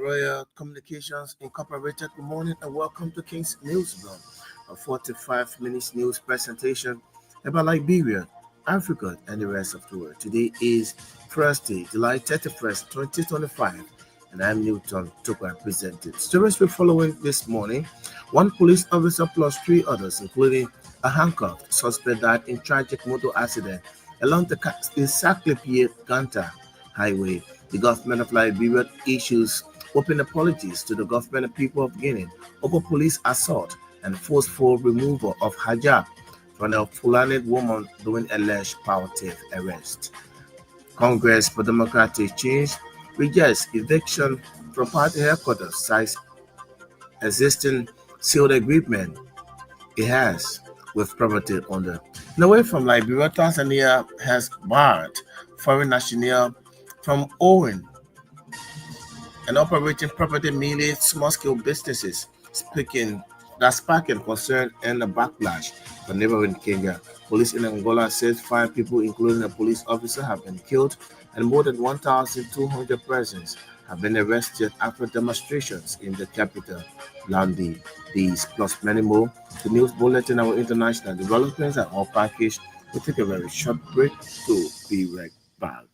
Royal Communications Incorporated. Good morning and welcome to King's Newsroom, a 45 minutes news presentation about Liberia, Africa, and the rest of the world. Today is Thursday, July 31st, 2025, and I'm Newton Toka presenting. Stories we're following this morning: one police officer plus three others, including a handcuffed suspect, died in tragic motor accident along the Saclipie Ganta Highway. The government of Liberia issues open apologies to the government and people of Guinea over police assault and forceful removal of hijab from a Fulani woman during alleged power theft arrest. Congress for Democratic Change rejects eviction from party headquarters, cites existing sealed agreement it has with property owner. And away from Liberia, Tanzania has barred foreign nationals from owning and operating property, mainly small-scale businesses, sparking concern and a backlash from neighboring Kenya. Police in Angola says 5 people, including a police officer, have been killed and more than 1,200 persons have been arrested after demonstrations in the capital, Landi. These plus many more. The news bulletin, our international developments are all packaged. We'll take a very short break to be right back.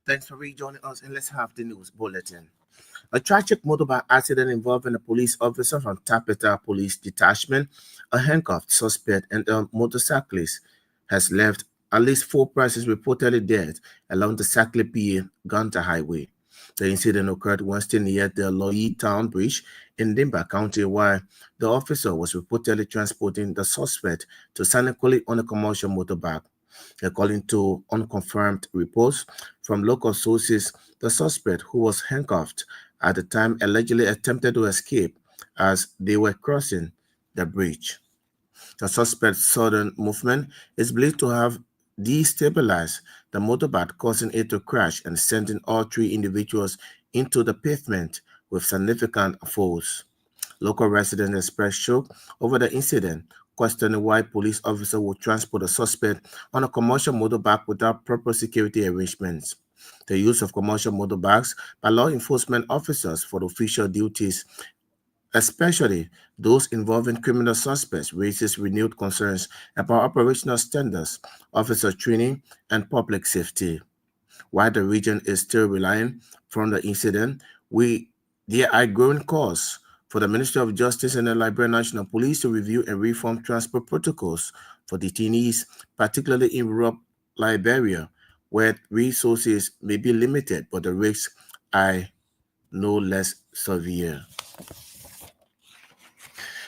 Thanks for rejoining us, and let's have the news bulletin. A tragic motorbike accident involving a police officer from Tapeta Police Detachment, a handcuffed suspect, and a motorcyclist has left at least 4 persons reportedly dead along the Saclipie Ganta Highway. The incident occurred Wednesday near the Loyi Town Bridge in Dimba County, while the officer was reportedly transporting the suspect to Sanakoli on a commercial motorbike. According to unconfirmed reports from local sources, the suspect, who was handcuffed at the time, allegedly attempted to escape as they were crossing the bridge. The suspect's sudden movement is believed to have destabilized the motorbike, causing it to crash and sending all 3 individuals into the pavement with significant force. Local residents expressed shock over the incident, questioning why police officers would transport a suspect on a commercial motorbike without proper security arrangements. The use of commercial motorbikes by law enforcement officers for official duties, especially those involving criminal suspects, raises renewed concerns about operational standards, officer training, and public safety. While the region is still relying from the incident, there are growing calls for the Ministry of Justice and the Liberian National Police to review and reform transport protocols for detainees, particularly in rural Liberia, where resources may be limited, but the risks are no less severe.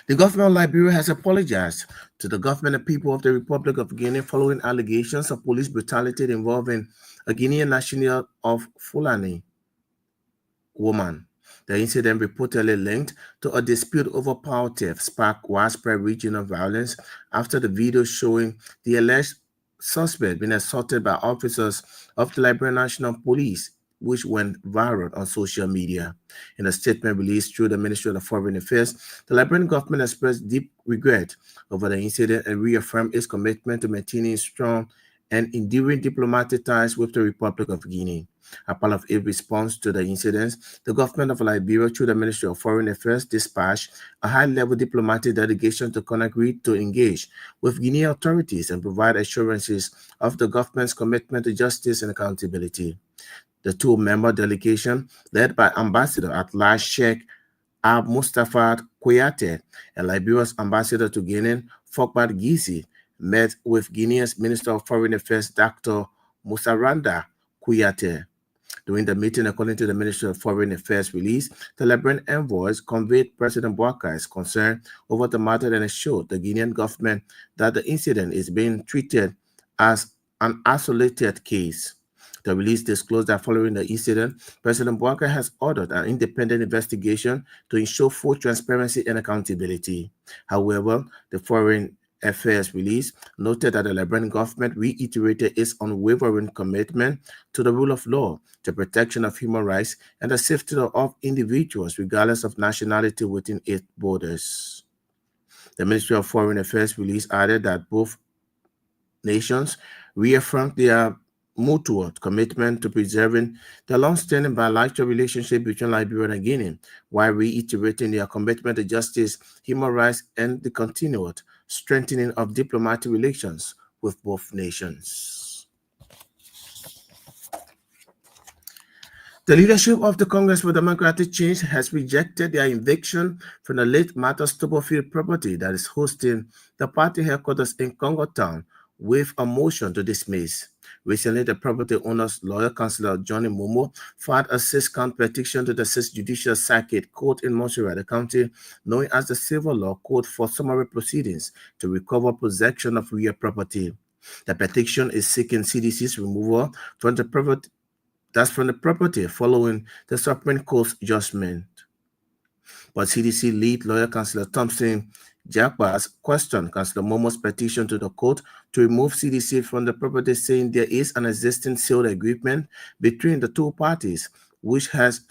The government of Liberia has apologized to the government and people of the Republic of Guinea following allegations of police brutality involving a Guinean national of Fulani woman. The incident, reportedly linked to a dispute over power theft, sparked widespread regional violence after the video showing the alleged suspect being assaulted by officers of the Liberian National Police, which went viral on social media. In a statement released through the Ministry of Foreign Affairs, the Liberian government expressed deep regret over the incident and reaffirmed its commitment to maintaining strong and enduring diplomatic ties with the Republic of Guinea. As part of its response to the incidents, the government of Liberia, through the Ministry of Foreign Affairs, dispatched a high-level diplomatic delegation to Conakry to engage with Guinean authorities and provide assurances of the government's commitment to justice and accountability. The 2-member delegation, led by Ambassador at Large Sheikh Mustafa Kouyaté and Liberia's ambassador to Guinea, Fokbat Gizi, met with Guinea's Minister of Foreign Affairs, Dr. Musaranda Kouyaté. During the meeting, according to the Ministry of Foreign Affairs release, the Liberian envoys conveyed President Bouakai's concern over the matter and assured the Guinean government that the incident is being treated as an isolated case. The release disclosed that following the incident, President Bouakai has ordered an independent investigation to ensure full transparency and accountability. However, the Foreign Affairs release noted that the Liberian government reiterated its unwavering commitment to the rule of law, the protection of human rights, and the safety of individuals, regardless of nationality within its borders. The Ministry of Foreign Affairs release added that both nations reaffirmed their mutual commitment to preserving the long-standing bilateral relationship between Liberia and Guinea, while reiterating their commitment to justice, human rights, and the continued strengthening of diplomatic relations with both nations. The leadership of the Congress for Democratic Change has rejected their eviction from the late Martha Stubblefield property that is hosting the party headquarters in Congo Town with a motion to dismiss. Recently, the property owner's lawyer, Councillor Johnny Momo, filed a 6-count petition to the 6th Judicial Circuit Court in Montserrat County, known as the Civil Law Court, for summary proceedings to recover possession of real property. The petition is seeking CDC's removal from the property following the Supreme Court's judgment. But CDC lead lawyer Councillor Thompson Jakpas questioned Councillor Momo's petition to the court to remove CDC from the property, saying there is an existing sale agreement between the two parties, which has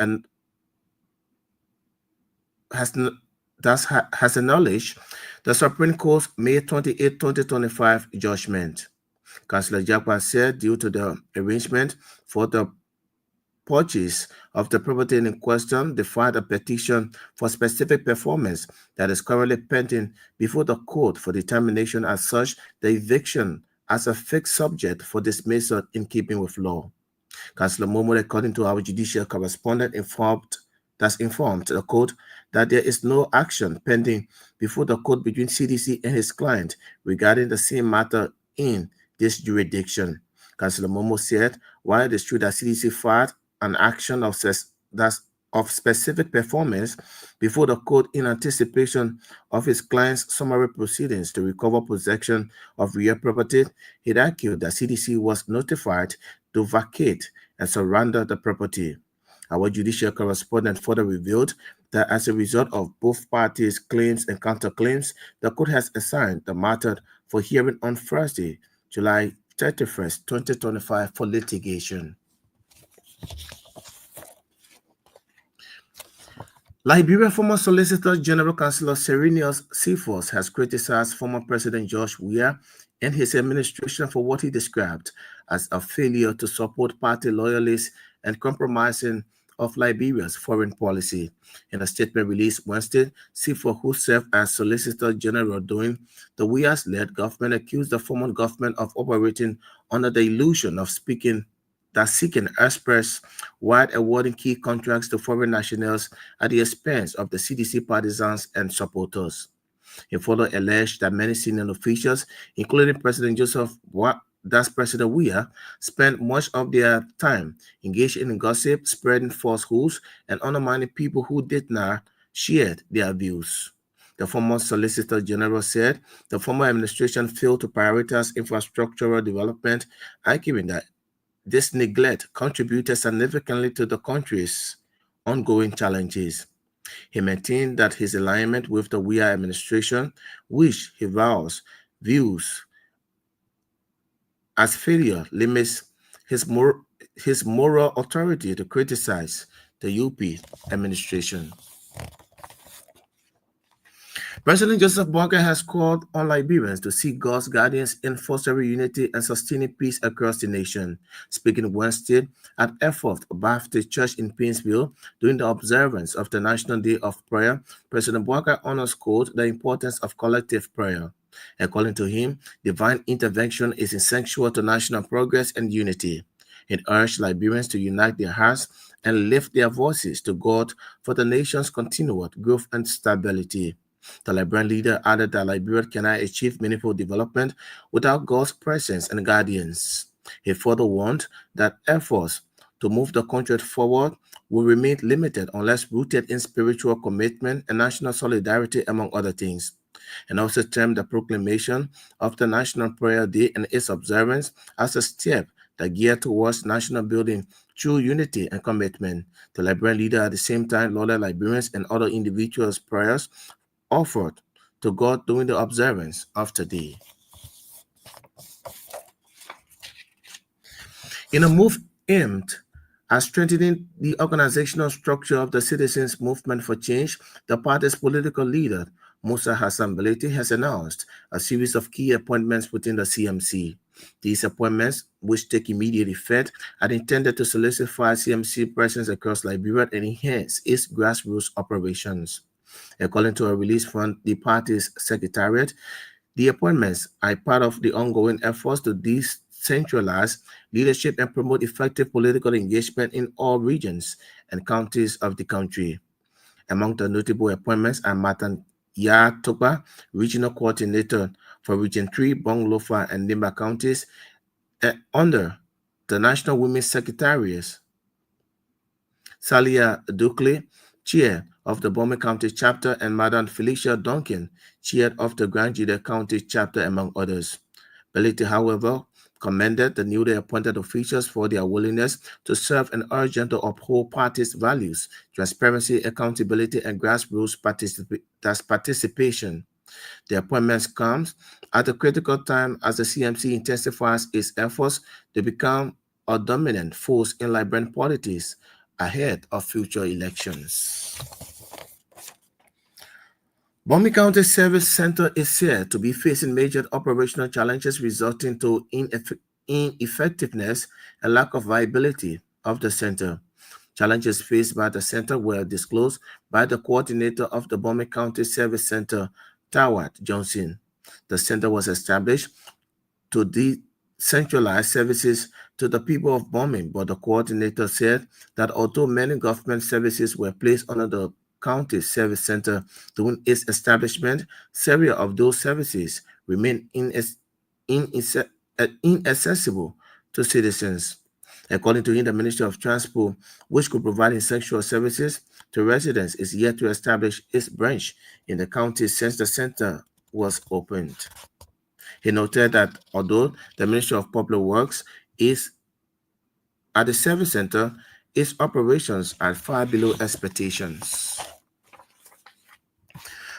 acknowledged the Supreme Court's May 28, 2025 judgment. Councillor Jakpas said due to the arrangement for the purchase of the property in question, they filed a petition for specific performance that is currently pending before the court for determination. As such, the eviction as a fixed subject for dismissal in keeping with law. Councillor Momo, according to our judicial correspondent, informed the court that there is no action pending before the court between CDC and his client regarding the same matter in this jurisdiction. Councillor Momo said, while it is true that CDC filed an action of specific performance before the court in anticipation of his client's summary proceedings to recover possession of real property, he argued that CDC was notified to vacate and surrender the property. Our judicial correspondent further revealed that as a result of both parties' claims and counterclaims, the court has assigned the matter for hearing on Thursday, July 31st, 2025 for litigation. Liberia former Solicitor General Councillor Serenius Cephas has criticized former President George Weah and his administration for what he described as a failure to support party loyalists and compromising of Liberia's foreign policy. In a statement released Wednesday, Cephas, who served as Solicitor General during the Weah's-led government, accused the former government of operating under the illusion of seeking express while awarding key contracts to foreign nationals at the expense of the CDC partisans and supporters. He further alleged that many senior officials, including President President Weah, spent much of their time engaged in gossip, spreading falsehoods, and undermining people who did not share their views. The former Solicitor General said the former administration failed to prioritize infrastructural development, arguing that this neglect contributed significantly to the country's ongoing challenges. He maintained that his alignment with the Weah administration, which he views as failure, limits his moral authority to criticize the UP administration. President Joseph Boakai has called on Liberians to seek God's guidance in fostering unity and sustaining peace across the nation. Speaking Wednesday at Effort Baptist Church in Painesville during the observance of the National Day of Prayer, President Boakai underscored the importance of collective prayer. According to him, divine intervention is essential to national progress and unity. He urged Liberians to unite their hearts and lift their voices to God for the nation's continued growth and stability. The Liberian leader added that Liberia cannot achieve meaningful development without God's presence and guidance. He further warned that efforts to move the country forward will remain limited unless rooted in spiritual commitment and national solidarity, among other things, and also termed the proclamation of the National Prayer Day and its observance as a step that gear towards national building through unity and commitment. The Liberian leader at the same time lauded Liberians and other individuals' prayers offered to God during the observance of the day. In a move aimed at strengthening the organizational structure of the Citizens Movement for Change, the party's political leader, Musa Hassan Belete, has announced a series of key appointments within the CMC. These appointments, which take immediate effect, are intended to solidify CMC presence across Liberia and enhance its grassroots operations. According to a release from the party's secretariat, the appointments are part of the ongoing efforts to decentralize leadership and promote effective political engagement in all regions and counties of the country. Among the notable appointments are Matan Yatoba, Regional Coordinator for Region 3, Bonglofa and Nimba counties, under the National Women's Secretariat. Salia Dukle, Chair of the Bowman County Chapter, and Madam Felicia Duncan, Chair of the Grand Juda County Chapter, among others. Belete, however, commended the newly appointed officials for their willingness to serve and urged them to uphold party's values, transparency, accountability, and grassroots participation. The appointments comes at a critical time as the CMC intensifies its efforts to become a dominant force in Liberian politics ahead of future elections. Bomi County Service Center is said to be facing major operational challenges resulting to ineffectiveness and lack of viability of the center. Challenges faced by the center were disclosed by the coordinator of the Bomi County Service Center, Tawat Johnson. The center was established to decentralize services to the people of Bomi, but the coordinator said that although many government services were placed under the county service center during its establishment, several of those services remain inaccessible to citizens. According to him, the Ministry of Transport, which could provide essential services to residents, is yet to establish its branch in the county since the center was opened. He noted that although the Ministry of Public Works is at the service center, its operations are far below expectations.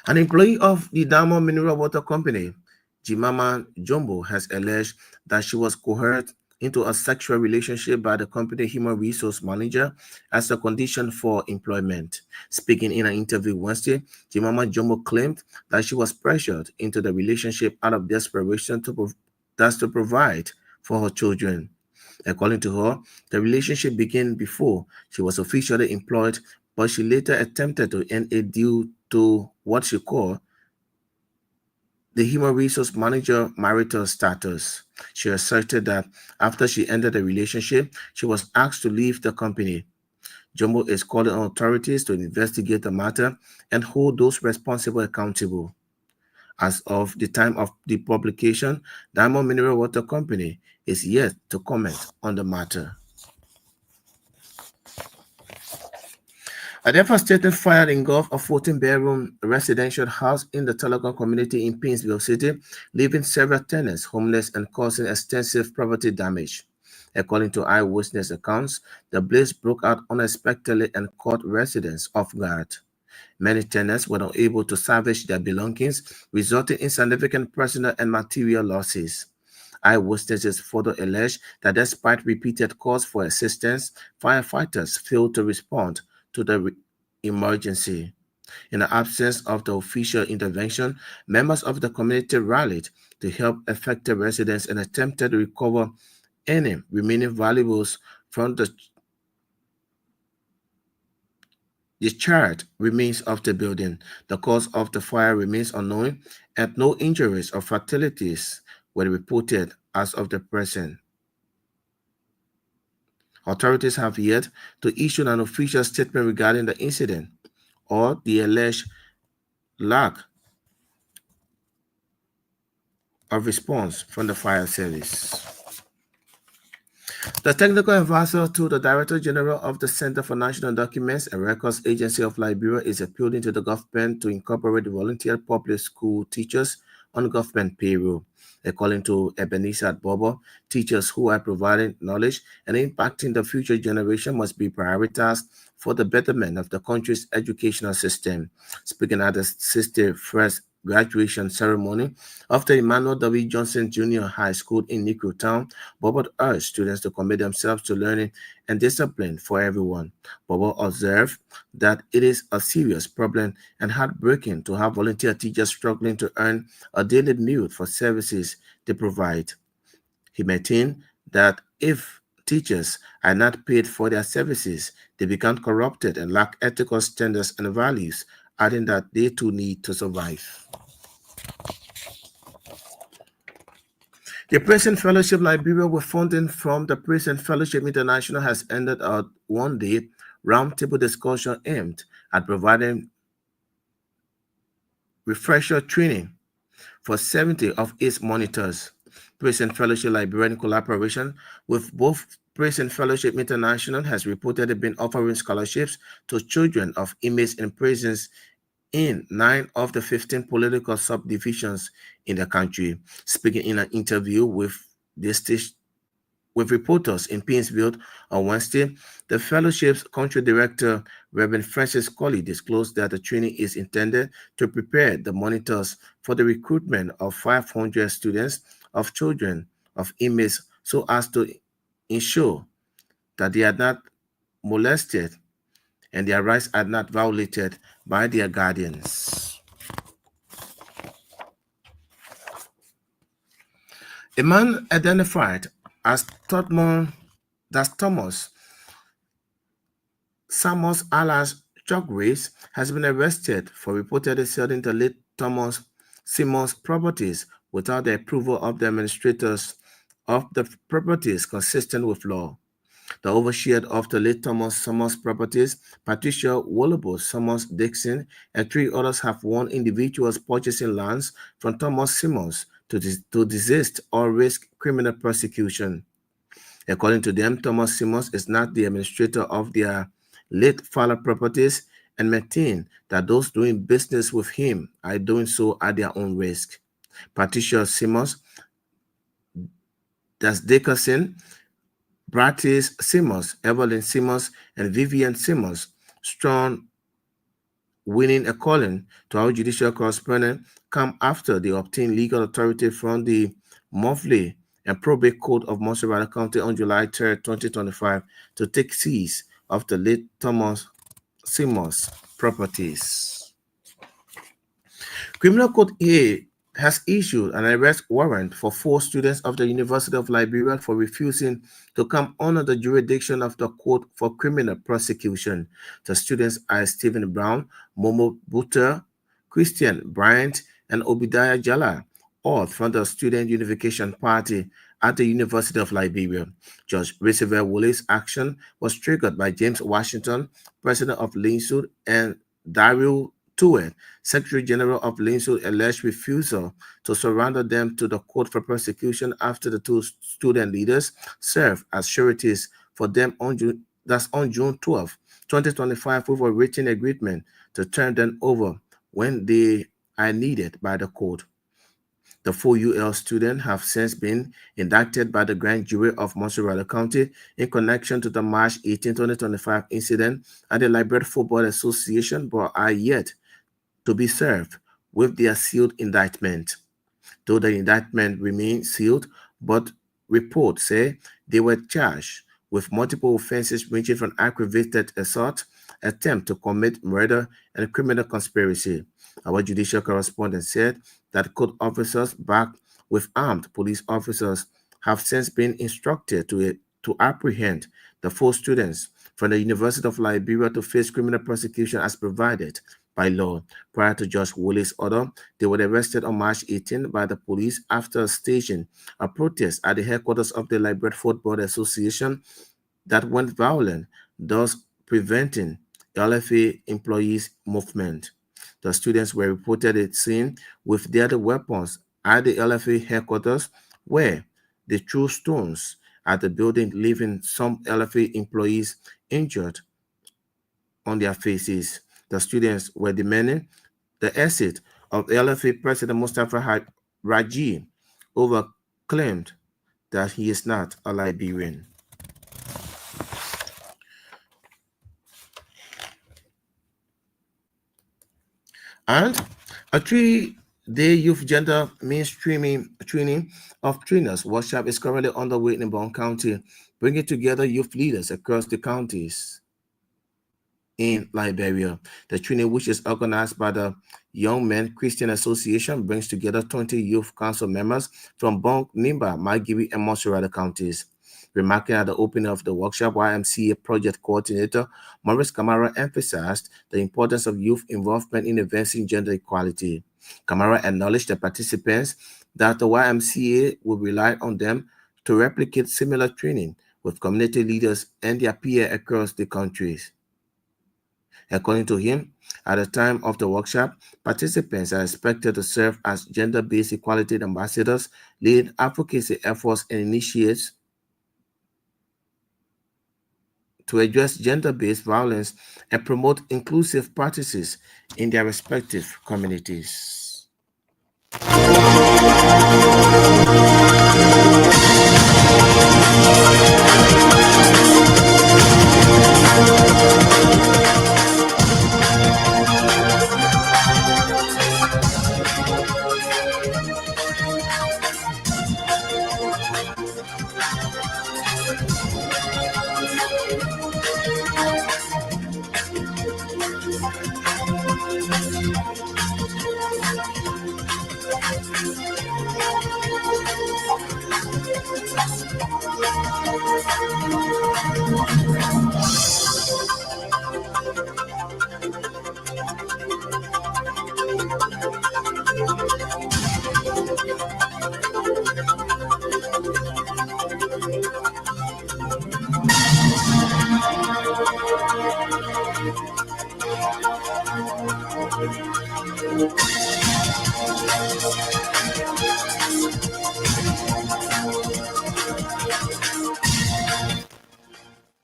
An employee of the Diamond Mineral Water Company, Jimama Jumbo, has alleged that she was coerced into a sexual relationship by the company human resource manager as a condition for employment. Speaking in an interview Wednesday, Jimama Jumbo claimed that she was pressured into the relationship out of desperation to provide for her children. According to her, the relationship began before she was officially employed, but she later attempted to end it due to what she called the human resource manager marital status. She asserted that after she ended the relationship, she was asked to leave the company. Jumbo is calling on authorities to investigate the matter and hold those responsible accountable. As of the time of the publication, Diamond Mineral Water Company is yet to comment on the matter. A devastating fire engulfed a 14-bedroom residential house in the Telegon community in Painesville City, leaving several tenants homeless and causing extensive property damage. According to eyewitness accounts, the blaze broke out unexpectedly and caught residents off guard. Many tenants were unable to salvage their belongings, resulting in significant personal and material losses. Eyewitnesses further alleged that despite repeated calls for assistance, firefighters failed to respond to the emergency. In the absence of the official intervention, members of the community rallied to help affected residents and attempted to recover any remaining valuables from the charred remains of the building. The cause of the fire remains unknown, and no injuries or fatalities were reported as of the present. Authorities have yet to issue an official statement regarding the incident or the alleged lack of response from the fire service. The technical advisor to the Director General of the Center for National Documents and Records Agency of Liberia is appealing to the government to incorporate volunteer public school teachers on government payroll. According to Ebenezer Bobo, teachers who are providing knowledge and impacting the future generation must be prioritized for the betterment of the country's educational system. Speaking at the 61st graduation ceremony of the Emmanuel W. Johnson Junior High School in Nico Town, Bobo urged students to commit themselves to learning and discipline for everyone. Bobo observed that it is a serious problem and heartbreaking to have volunteer teachers struggling to earn a daily meal for services they provide. He maintained that if teachers are not paid for their services, they become corrupted and lack ethical standards and values, adding that they too need to survive. The Prison Fellowship Liberia, with funding from the Prison Fellowship International, has ended a one-day roundtable discussion aimed at providing refresher training for 70 of its monitors. Prison Fellowship Liberia, in collaboration with both Prison Fellowship International, has reportedly been offering scholarships to children of inmates in prisons in 9 of the 15 political subdivisions in the country. Speaking in an interview with the station, with reporters in Painesville on Wednesday, the fellowship's country director, Reverend Francis Colley, disclosed that the training is intended to prepare the monitors for the recruitment of 500 students of children of inmates so as to ensure that they are not molested and their rights are not violated by their guardians. A man identified as Thomas Samos alias Chuck Reese has been arrested for reportedly selling the late Thomas Simmons properties without the approval of the administrators of the properties consistent with law. The overseer of the late Thomas Summers properties, Patricia Wolabo Summers Dixon, and 3 others have warned individuals purchasing lands from Thomas Simmons to desist or risk criminal prosecution. According to them, Thomas Simmons is not the administrator of their late father properties and maintain that those doing business with him are doing so at their own risk. Patricia Simmons, Das Dickerson, Bratis Simmons, Evelyn Simmons, and Vivian Simmons, strong winning a calling to our judicial correspondent, come after they obtained legal authority from the monthly and probate court of Montserrat County on July 3rd, 2025, to take seize of the late Thomas Simmons properties. Criminal Court A has issued an arrest warrant for 4 students of the University of Liberia for refusing to come under the jurisdiction of the Court for Criminal Prosecution. The students are Stephen Brown, Momo Butter, Christian Bryant, and Obadiah Jala, all from the Student Unification Party at the University of Liberia. Judge Roosevelt Woolley's action was triggered by James Washington, president of LINSUD, and Daryl Tuet, Secretary General of LINSUD, alleged refusal to surrender them to the court for prosecution after the 2 student leaders served as sureties for them on June 12, 2025, with a written agreement to turn them over when they are needed by the court. The 4 UL students have since been indicted by the grand jury of Montserrat County in connection to the March 18, 2025 incident at the Liberia Football Association, but are yet to be served with their sealed indictment. Though the indictment remains sealed, but reports say they were charged with multiple offenses ranging from aggravated assault, attempt to commit murder, and criminal conspiracy. Our judicial correspondent said that court officers backed with armed police officers have since been instructed to apprehend the 4 students from the University of Liberia to face criminal prosecution as provided by law. Prior to Judge Woolley's order, they were arrested on March 18 by the police after staging a protest at the headquarters of the Liberia Football Association that went violent, thus preventing LFA employees' movement. The students were reported seen with deadly weapons at the LFA headquarters, where they threw stones at the building, leaving some LFA employees injured on their faces. The students were demanding the exit of LFA President Mustafa Raji, over claimed that he is not a Liberian. And a 3-day youth gender mainstreaming training of trainers workshop is currently underway in Brown County, bringing together youth leaders across the counties in Liberia. The training, which is organized by the Young Men Christian Association, brings together 20 youth council members from Bonk, Nimba, Magiri, and Monserrate counties. Remarking at the opening of the workshop, YMCA project coordinator Maurice Kamara emphasized the importance of youth involvement in advancing gender equality. Kamara acknowledged the participants that the YMCA will rely on them to replicate similar training with community leaders and their peers across the countries. According to him, at the time of the workshop, participants are expected to serve as gender-based equality ambassadors, lead advocacy efforts, and initiates to address gender-based violence and promote inclusive practices in their respective communities.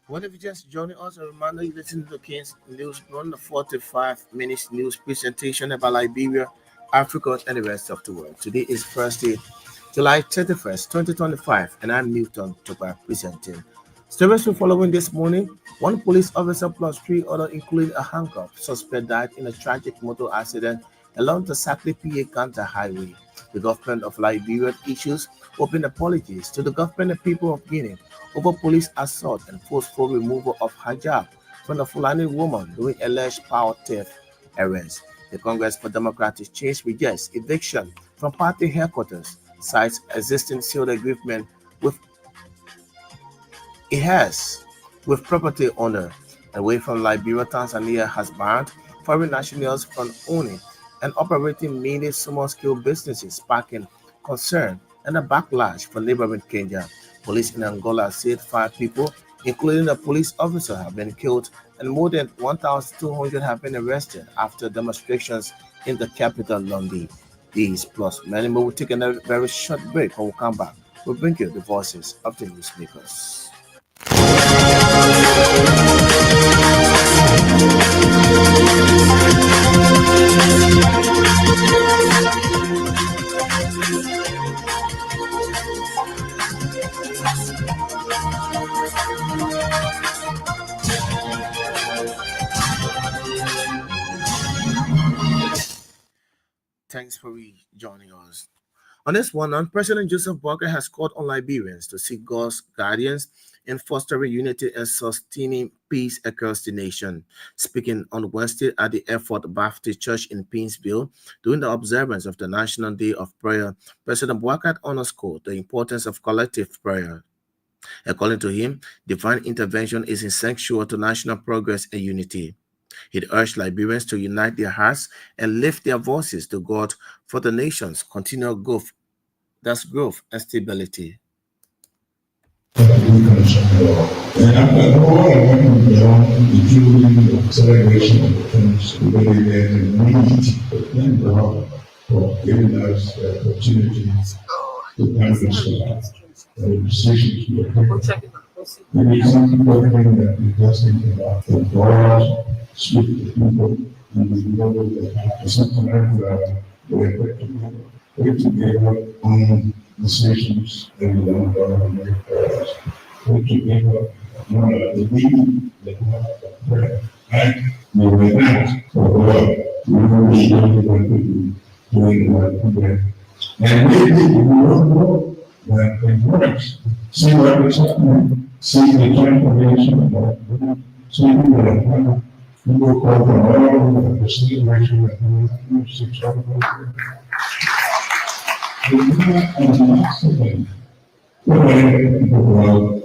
What if you just joining us? A reminder you listen to the King's News Run, the 45 minutes news presentation about Liberia, Africa, and the rest of the world. Today is Thursday, July 31st, 2025, and I'm Newton Toba presenting. Stories we're following this morning: one police officer plus 3 others, including a handcuffed suspect, died in a tragic motor accident along the Sakli PA Ganta Highway. The government of Liberia issues open apologies to the government and people of Guinea over police assault and forceful removal of hijab from a Fulani woman during alleged power theft arrest. The Congress for Democratic Change rejects eviction from party headquarters, cites existing sealed agreement with it has with property owner away from Liberia. Tanzania has banned foreign nationals from owning and operating many small-scale businesses, sparking concern and a backlash from neighboring Kenya. Police in Angola said 5 people, including a police officer, have been killed and more than 1,200 have been arrested after demonstrations in the capital, London. These plus many more will take a very short break. When we come back, we'll bring you the voices of the newsmakers. Thanks for joining us. On this one, President Joseph Boakai has called on Liberians to seek God's guidance in fostering unity and sustaining peace across the nation. Speaking on Wednesday at the Effort Baptist Church in Painesville during the observance of the National Day of Prayer, President Boakai underscored the importance of collective prayer. According to him, divine intervention is essential to national progress and unity. He urged Liberians to unite their hearts and lift their voices to God for the nation's continual growth, growth and stability. And after all, I went beyond the jubilee of celebration of the things we need to thank God for giving us the opportunity to demonstrate the decisions we are taking. Maybe some people think that we just think about the God, speak to people, and we know that sometimes we're put together decisions that we don't make for us. We can give up the need that we have to pray. Right? We were not for God. We were sure what to do, doing what to do. And maybe we don't know that it works. See what is happening. See the transformation of see the we will call them all the situation that we have 6 hours. We cannot underestimate the world,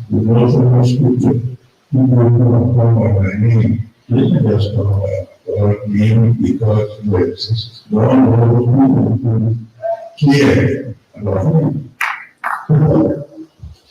the growth of our scripture. We will not call by name. We can just call by name because we exist. God knows who care about him.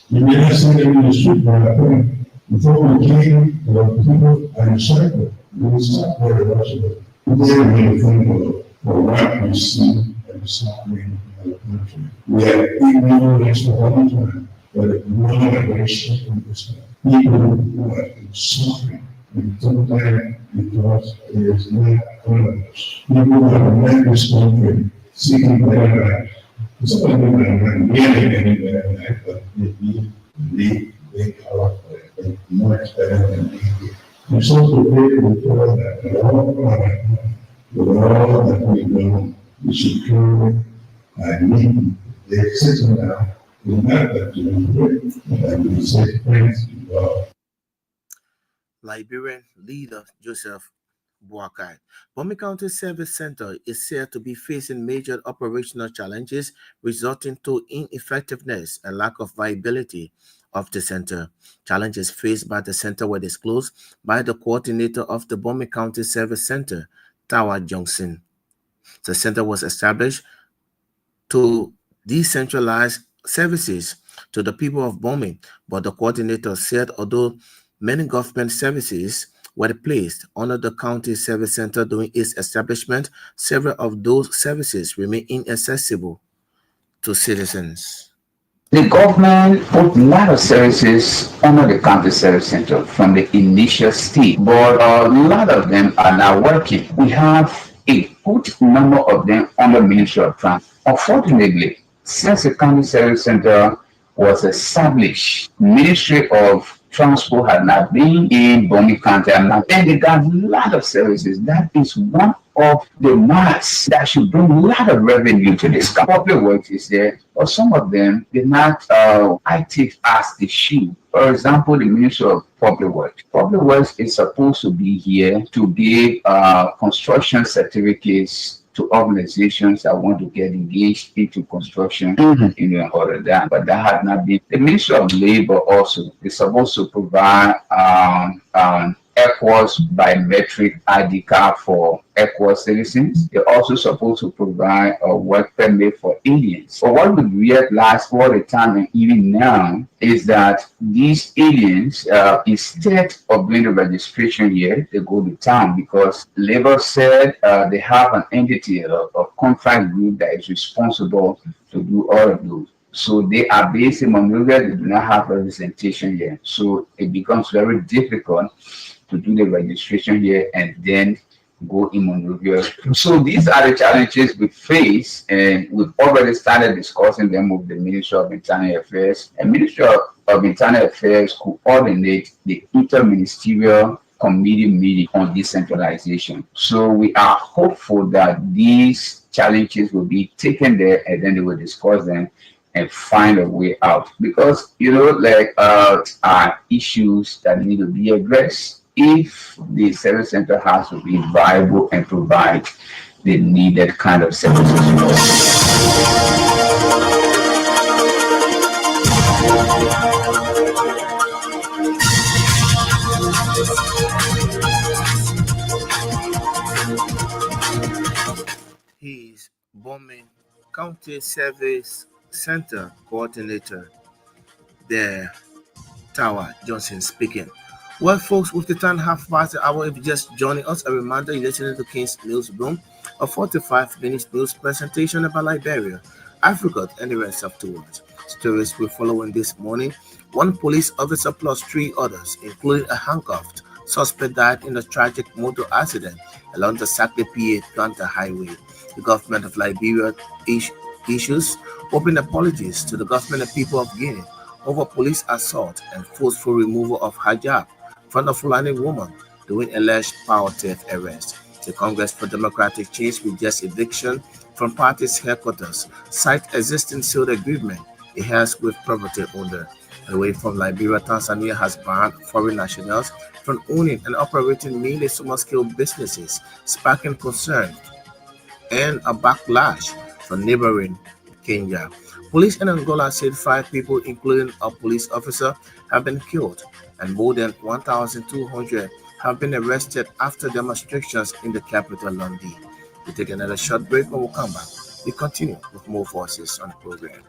You may not see them in the street, but I think before we came, the people and the circle, we start very much of it. Today we think of what we see and is happening in the country. We have ignorance for a long time, but no revelation in this time. People who are suffering and sometimes because there is not tolerance. People who have left this country seeking better life. Somebody might really get in better life, but they are much better than we do. And so to pray before that, with all that we know, we should truly need the system now. We have that to do it, and we say thanks to God. Liberian leader Joseph Boakai. Bomi County Service Center is said to be facing major operational challenges resulting to ineffectiveness and lack of viability of the center. Challenges faced by the center were disclosed by the coordinator of the Bomi County Service Center, Tawa Johnson. The center was established to decentralize services to the people of Bomi, but the coordinator said although many government services were placed under the county service center during its establishment, several of those services remain inaccessible to citizens. The government put a lot of services under the county service center from the initial stage, but a lot of them are not working. We have a good number of them under Ministry of Transport. Unfortunately, since the county service center was established, Ministry of Transport had not been in Bomi County, and they got a lot of services. That is one of the mass that should bring a lot of revenue to this country. Public works is there, but some of them they're not active as they should. For example, the Ministry of Public Works. Public Works is supposed to be here to give construction certificates to organizations that want to get engaged into construction, all of that. But that had not been. The Ministry of Labor also is supposed to provide ECOWAS biometric ID card for ECOWAS citizens. They're also supposed to provide a work permit for aliens. But what we realize all the time and even now is that these aliens, instead of doing the registration here, they go to town because labor said they have an entity, a contract group that is responsible to do all of those. So they are based in Monrovia, they do not have representation here. So it becomes very difficult to do the registration here and then go in Monrovia. So these are the challenges we face, and we've already started discussing them with the Ministry of Internal Affairs. And Ministry of Internal Affairs coordinate the interministerial committee meeting on decentralization. So we are hopeful that these challenges will be taken there and then they will discuss them and find a way out. Because, are issues that need to be addressed if the service center has to be viable and provide the needed kind of services. He is Bomi County Service Center Coordinator there, Tawa Johnson speaking. Well, folks, with the time half past the hour, if you're just joining us, a reminder you're listening to King's News Broom, a 45-minute news presentation about Liberia, Africa, and the rest of the world. Stories we're following this morning: one police officer plus 3 others, including a handcuffed suspect, died in a tragic motor accident along the Sakle PA Panther Highway. The government of Liberia issues open apologies to the government and people of Guinea over police assault and forceful removal of hijab from a Fulani woman during alleged power theft arrest. The Congress for Democratic Change rejects eviction from party's headquarters, cite existing sealed agreement it has with property owner. Away from Liberia, Tanzania has banned foreign nationals from owning and operating mainly small-scale businesses, sparking concern and a backlash from neighboring Kenya. Police in Angola said 5 people, including a police officer, have been killed and more than 1,200 have been arrested after demonstrations in the capital, London. We take another short break and we'll come back. We continue with more voices on the program.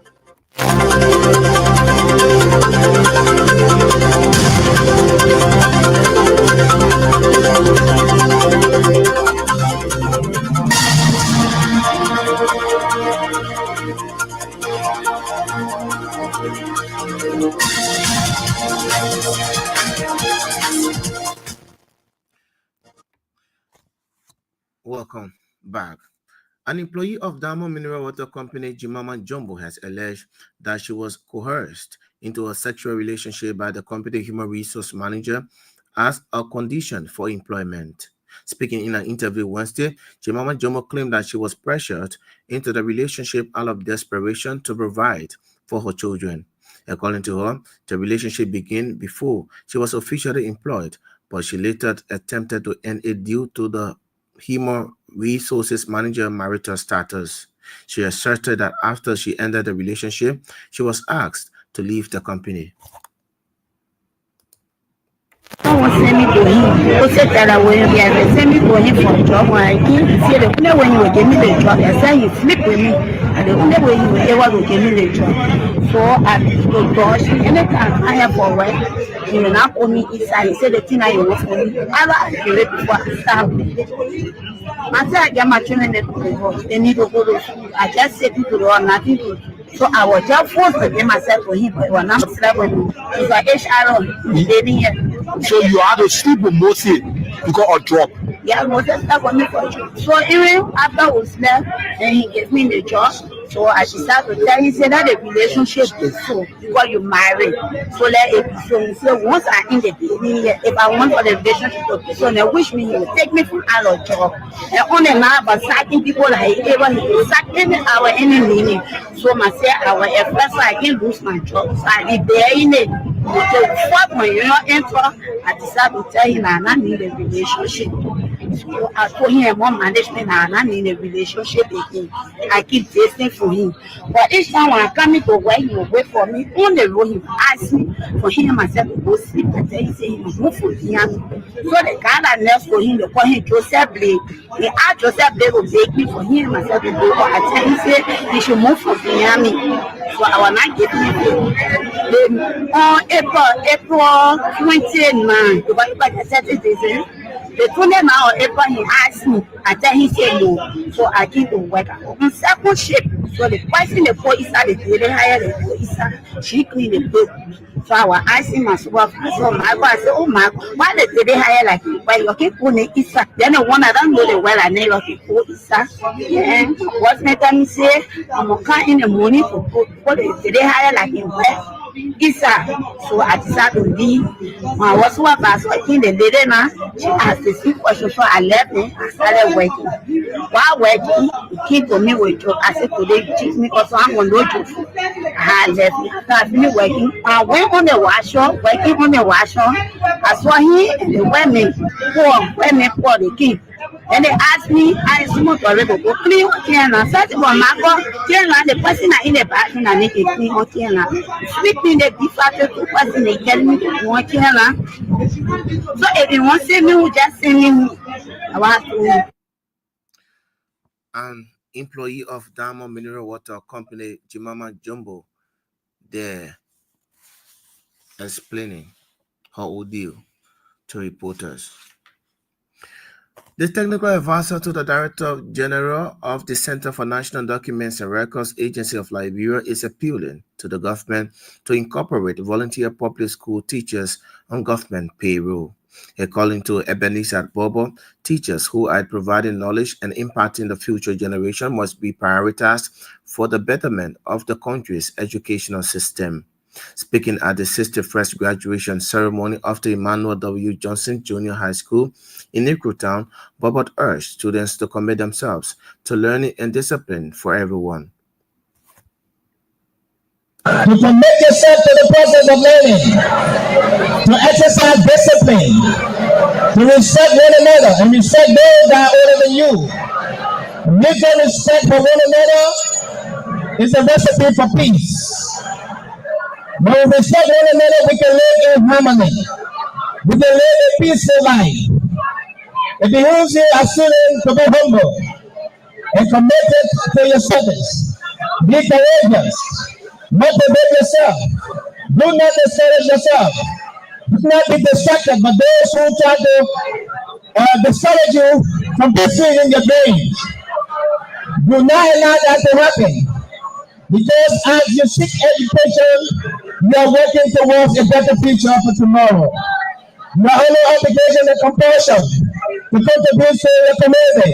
Welcome back. An employee of Diamond Mineral Water Company, Jimama Jumbo, has alleged that she was coerced into a sexual relationship by the company human resource manager as a condition for employment. Speaking in an interview Wednesday, Jimama Jumbo claimed that she was pressured into the relationship out of desperation to provide for her children. According to her, the relationship began before she was officially employed, but she later attempted to end it due to the human resources manager marital status. She asserted that after she ended the relationship, she was asked to leave the company. Someone send me to him. Who said that I will be able to send me to him for a job. When I came to see the only way he will give me the job, I said he sleep with me. And the only way he will ever give me the job. So I told Josh, anytime I have for work, he will not call me inside. He said the thing I want for me. I do it before I start. I said I get my children they need to go to school. I just say people do nothing to do. So I was just forced to give myself for him, but it was not slept with me. It's like HR, he didn't yet. So you had to sleep with Moses because of job. Yeah, Moses slept with me for job. So even after we slept, then he gave me the job. So I decided to tell him, say that the relationship is so because you married. So let it be so. He said once I'm in the beginning, if I want for the relationship to be so, then wish me he will take me from out of job. And on and now, but sacking people like ever he will sack any hour, any minute. So I say I will at first I can lose my job. So I did there in it. So when you know enter, I decided to tell him I need a relationship. So I told him more management and I need a relationship again. I keep testing for him. But each time when I come into work, he will wait for me. On the road, he will ask me for him myself to go sleep. I tell him, say he will move for him. So the guy that next for him, they call him Joseph Blake. He asked Joseph Blake to beg me for him myself to go. I tell him, say he should move for him. So I will not give him the on April 29, because I said this. The 29 of April, he asked me. I tell him, say no. So I came to work. On second shift, so the person the police started, they hired the police. She cleaned the place. So I was asking my supervisor, so my God, I said, oh my God, why did they hire like you? Why you can't put the Isa? Then the one I don't know the well, I never can put Isa. Yeah, what's my time say? I'm going to come in the morning to put, what did they hire like you? Isa. So I decided to leave. When I was supervisor, I think the lady now, she asked the same question, so I left me. I started working. While working, he came to me with job. I said, today you teach me because I'm going to do it. I left me. After I finished working, I went on the washroom, working on the washroom. I saw him and the women pour the king. And they asked me, I smoke already go clean okay now. Such a man go clean now. The person in the bathroom and make it clean okay now. Sweet thing they be faster to person they tell me to go okay now. So if you want to see me, who just see me. I want to. An employee of Diamond Mineral Water Company, Jimama Jumbo, there explaining her ordeal to reporters. The technical advisor to the Director General of the Center for National Documents and Records Agency of Liberia is appealing to the government to incorporate volunteer public school teachers on government payroll. According to Ebenezer Bobo, teachers who are providing knowledge and impacting the future generation must be prioritized for the betterment of the country's educational system. Speaking at the 61st graduation ceremony of the Emmanuel W. Johnson Junior High School in Town, Bobo urged students to commit themselves to learning and discipline for everyone. To commit yourself to the process of learning, to exercise discipline, to respect one another and respect those that are older than you. Mutual respect for one another is a recipe for peace. When we respect one another, we can live in harmony. We can live a peaceful life. It behooves you as students to be humble and committed to your service. Be courageous. Motivate yourself. Do not discourage yourself. Do not be distracted by those who try to discourage you from pursuing your dreams. Do not allow that to happen. Because as you seek education, you are working towards a better future for tomorrow. Not only obligation and compulsion to contribute to your community,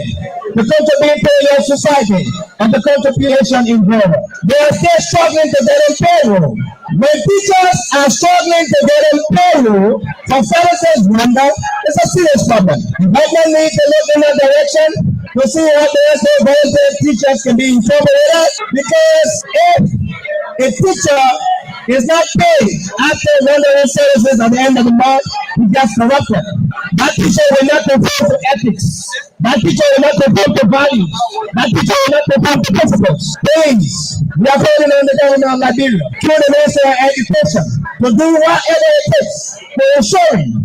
to contribute to your society, and the contribution in general. They are still struggling to get in payroll. When teachers are struggling to get in payroll for services rendered, it's a serious problem. The government needs to look in that direction to see how the rest of volunteer teachers can be incorporated, because if a teacher is not paid after rendering services at the end of the month, he gets corrupted. That teacher will not conform to ethics. That teacher will not conform to values. That teacher will not conform to principles. Please, we are calling on the government of Liberia through the Ministry of Education to do whatever it takes for ensuring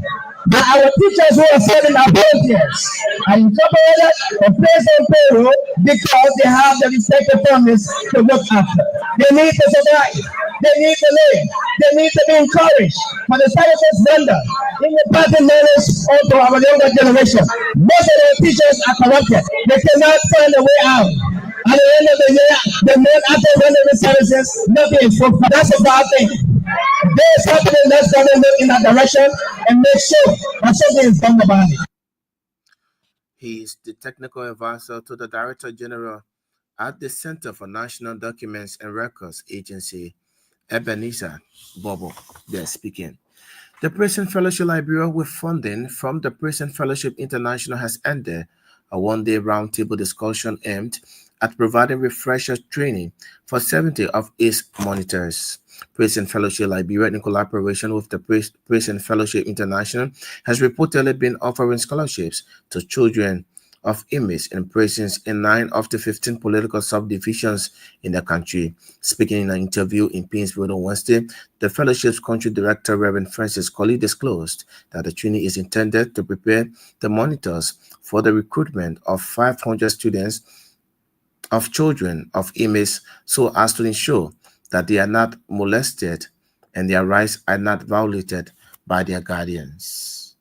that our teachers who are serving our volunteers are incorporated and placed on payroll because they have the respective families to look after. They need to survive. They need to live. They need to be encouraged for the services rendered in the imparting knowledge onto our younger generation. Most of our teachers are corrupted. They cannot find a way out. At the end of the year, the men after rendering services, nothing is fulfilled. That's a bad thing. There's happening, let's go and look in that direction and make sure that something is done about it. He is the technical advisor to the Director General at the Center for National Documents and Records Agency, Ebenezer Bobo. They're speaking. The Prison Fellowship Liberia, with funding from the Prison Fellowship International, has ended a one-day roundtable discussion aimed at providing refresher training for 70 of its monitors. Prison Fellowship Liberia, in collaboration with the Prison Fellowship International, has reportedly been offering scholarships to children of inmates in prisons in 9 of the 15 political subdivisions in the country. Speaking in an interview in Painesville on Wednesday, the fellowship's country director, Reverend Francis Colley, disclosed that the training is intended to prepare the monitors for the recruitment of 500 students of children of inmates, so as to ensure that they are not molested and their rights are not violated by their guardians.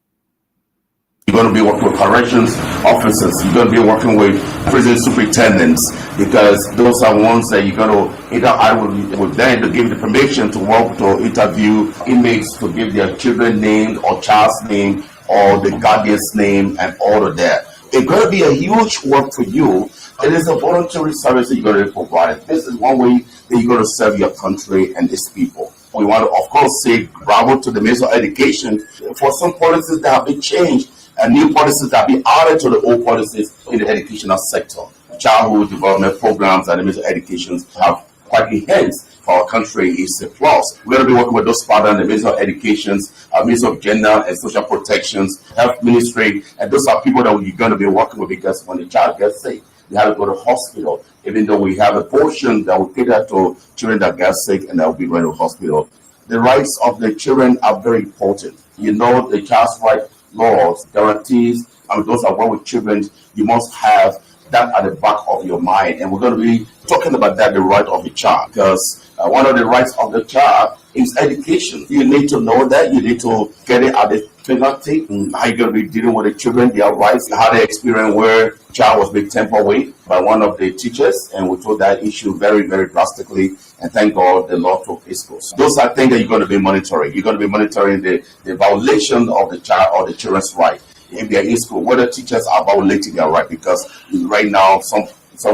You're going to be working with corrections officers. You're going to be working with prison superintendents, because those are ones that you're going to either with them to give the permission to work to interview inmates, to give their children names or child's name or the guardian's name and all of that. It's going to be a huge work for you. It is a voluntary service that you're going to provide. This is one way that you're going to serve your country and its people. We want to, of course, say bravo to the Ministry of Education for some policies that have been changed and new policies that have been added to the old policies in the educational sector. Childhood development programs and the Ministry of Education have quite enhanced for our country is a plus. We're going to be working with those partners, the Ministry of Education, Ministry of Gender and Social Protections, Health Ministry, and those are people that we're going to be working with, because when the child gets sick, they have to go to hospital, even though we have a portion that will cater to children that get sick and that will be going to hospital. The rights of the children are very important. You know, the child's rights laws guarantees, and those that work with children, you must have that at the back of your mind. And we're going to be talking about that, the right of the child, because One of the rights of the child is education. You need to know that. You need to get it at the fingertip. How you going to be dealing with the children, their rights, how they experience where child was being tempered with by one of the teachers, and we took that issue very, very drastically. And thank God the law took its course. Those are things that you're going to be monitoring. You're going to be monitoring the violation of the child or the children's right if they're in school, whether teachers are violating their right, because right now some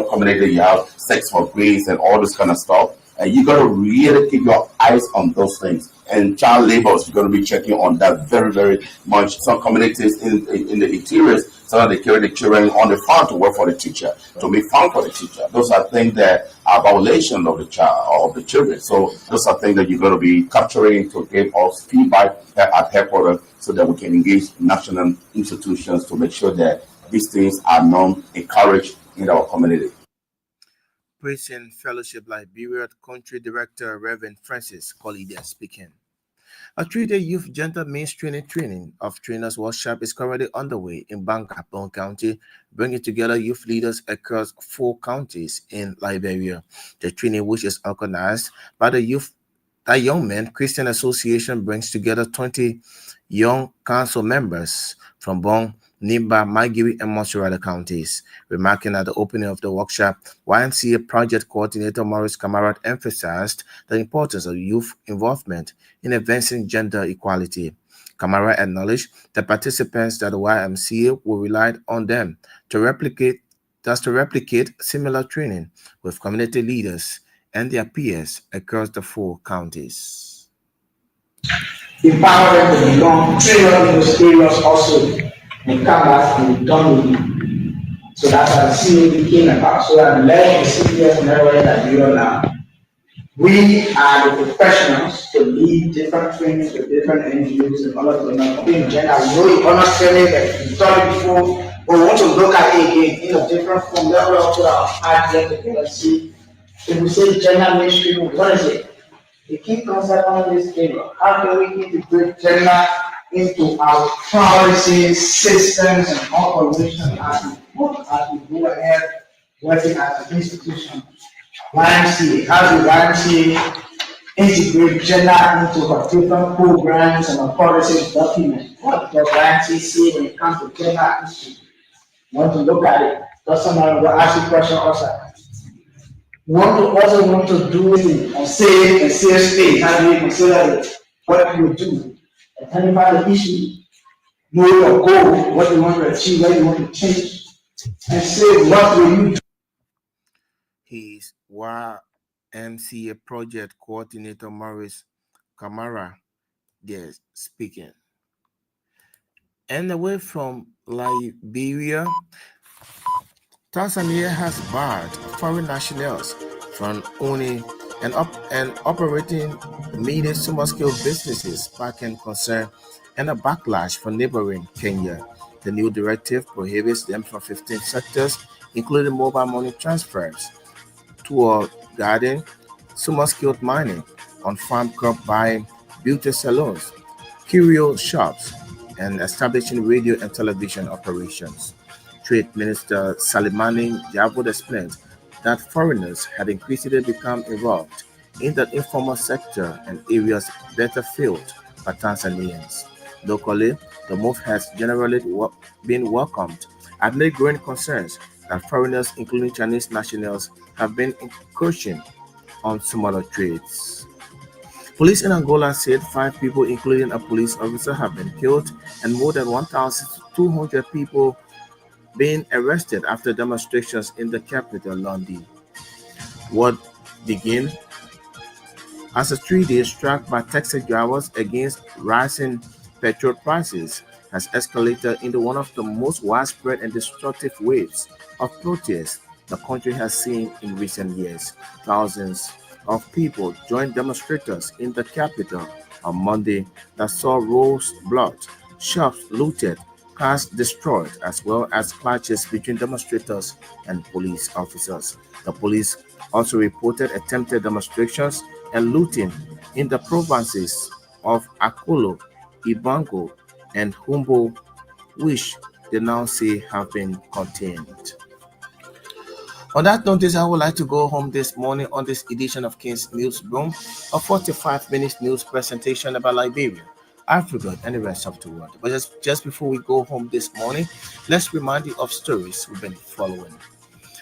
community you have sex for grades and all this kind of stuff. And you got to really keep your eyes on those things. And child labors, you're going to be checking on that very, very much. Some communities in the interiors, some they carry the children on the farm to work for the teacher, to make fun for the teacher. Those are things that are violation of the child or of the children. So those are things that you're going to be capturing to give us feedback at headquarters so that we can engage national institutions to make sure that these things are not encouraged in our community. Prison Fellowship Liberia Country Director Reverend Francis Collider speaking. A 3-day youth gender mainstreaming training of trainers workshop is currently underway in Bankapon County, bringing together youth leaders across 4 counties in Liberia. The training, which is organized by the Young Men Christian Association, brings together 20 young council members from Bon, Nimba, Maigiri, and Montserrat counties. Remarking at the opening of the workshop, YMCA project coordinator Maurice Kamarat emphasized the importance of youth involvement in advancing gender equality. Kamarat acknowledged the participants that the YMCA will rely on them to replicate similar training with community leaders and their peers across the 4 counties. Empower them to become trained in those areas also and come back and be done with it. So that's how the CA came about. So that the level of the CPS and everywhere that we are now, we are the professionals to lead different trainings with different NGOs and all of them. In general, we know you understand it, you've done it before, but we want to look at it again in a different form. Let us put our eyes together and see. If we say gender mainstream, what is it? The key concept on this area, how can we integrate gender into our policies, systems, and operations as we go ahead working as an institution? YMCA, how do YMCA integrate gender into our different programs and our policy documents? What does YMCA say when it comes to gender issues? You want to look at it. Does someone will ask you a question also? Want to do it on safe space. How do you consider it? What you do? Identify the issue, know your goal, what you want to achieve, what you want to change, and say what will you do. He's YMCA project coordinator Maurice Kamara there speaking. And away from Liberia, Tanzania has barred foreign nationals from owning and operating many small-scale businesses, sparking concern and a backlash from neighboring Kenya. The new directive prohibits them from 15 sectors, including mobile money transfers, tour garden, small-scale mining, on-farm crop buying, beauty salons, curio shops, and establishing radio and television operations. Trade Minister Salimani Javad explained that foreigners had increasingly become involved in the informal sector and areas better filled by Tanzanians. Locally, the move has generally been welcomed amid growing concerns that foreigners, including Chinese nationals, have been encroaching on smaller trades. Police in Angola said 5 people, including a police officer, have been killed and more than 1,200 people being arrested after demonstrations in the capital, London. What began as a 3-day strike by taxi drivers against rising petrol prices has escalated into one of the most widespread and destructive waves of protests the country has seen in recent years. Thousands of people joined demonstrators in the capital on Monday that saw roads blocked, shops looted, cars destroyed, as well as clashes between demonstrators and police officers. The police also reported attempted demonstrations and looting in the provinces of Akolo, Ibango, and Humbo, which they now say have been contained. On that notice, I would like to go home this morning on this edition of King's News Broom, a 45-minute news presentation about Liberia, Africa, and the rest of the world. But just before we go home this morning, let's remind you of stories we've been following.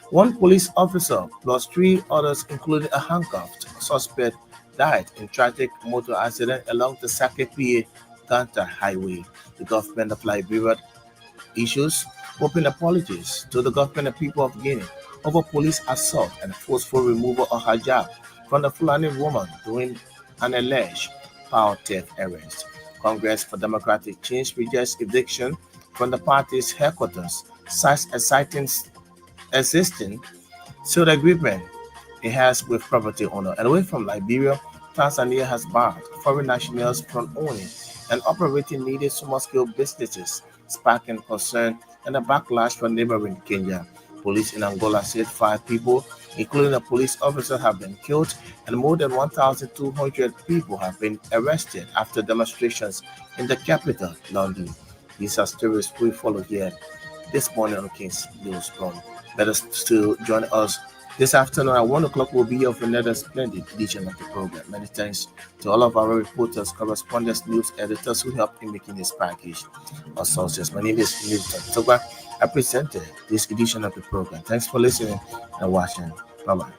One police officer plus three others, including a handcuffed suspect, died in tragic motor accident along the Sake Ganta Highway. The government of Liberia issues open apologies to the government and people of Guinea over police assault and forceful removal of hijab from the Fulani woman during an alleged power theft arrest. Congress for Democratic Change rejects eviction from the party's headquarters, citing existing so the agreement it has with property owner. And away from Liberia, Tanzania has barred foreign nationals from owning and operating needed small-scale businesses, sparking concern and a backlash from neighboring Kenya. Police in Angola said 5 people, including a police officer, have been killed and more than 1,200 people have been arrested after demonstrations in the capital, London. These are stories we follow here this morning on King's News From. Better still join us this afternoon at 1 o'clock. We'll be here for another splendid edition of the program. Many thanks to all of our reporters, correspondents, news editors who helped in making this package of sources. My name is Milton Toba. I presented this edition of the program. Thanks for listening and watching. Bye bye.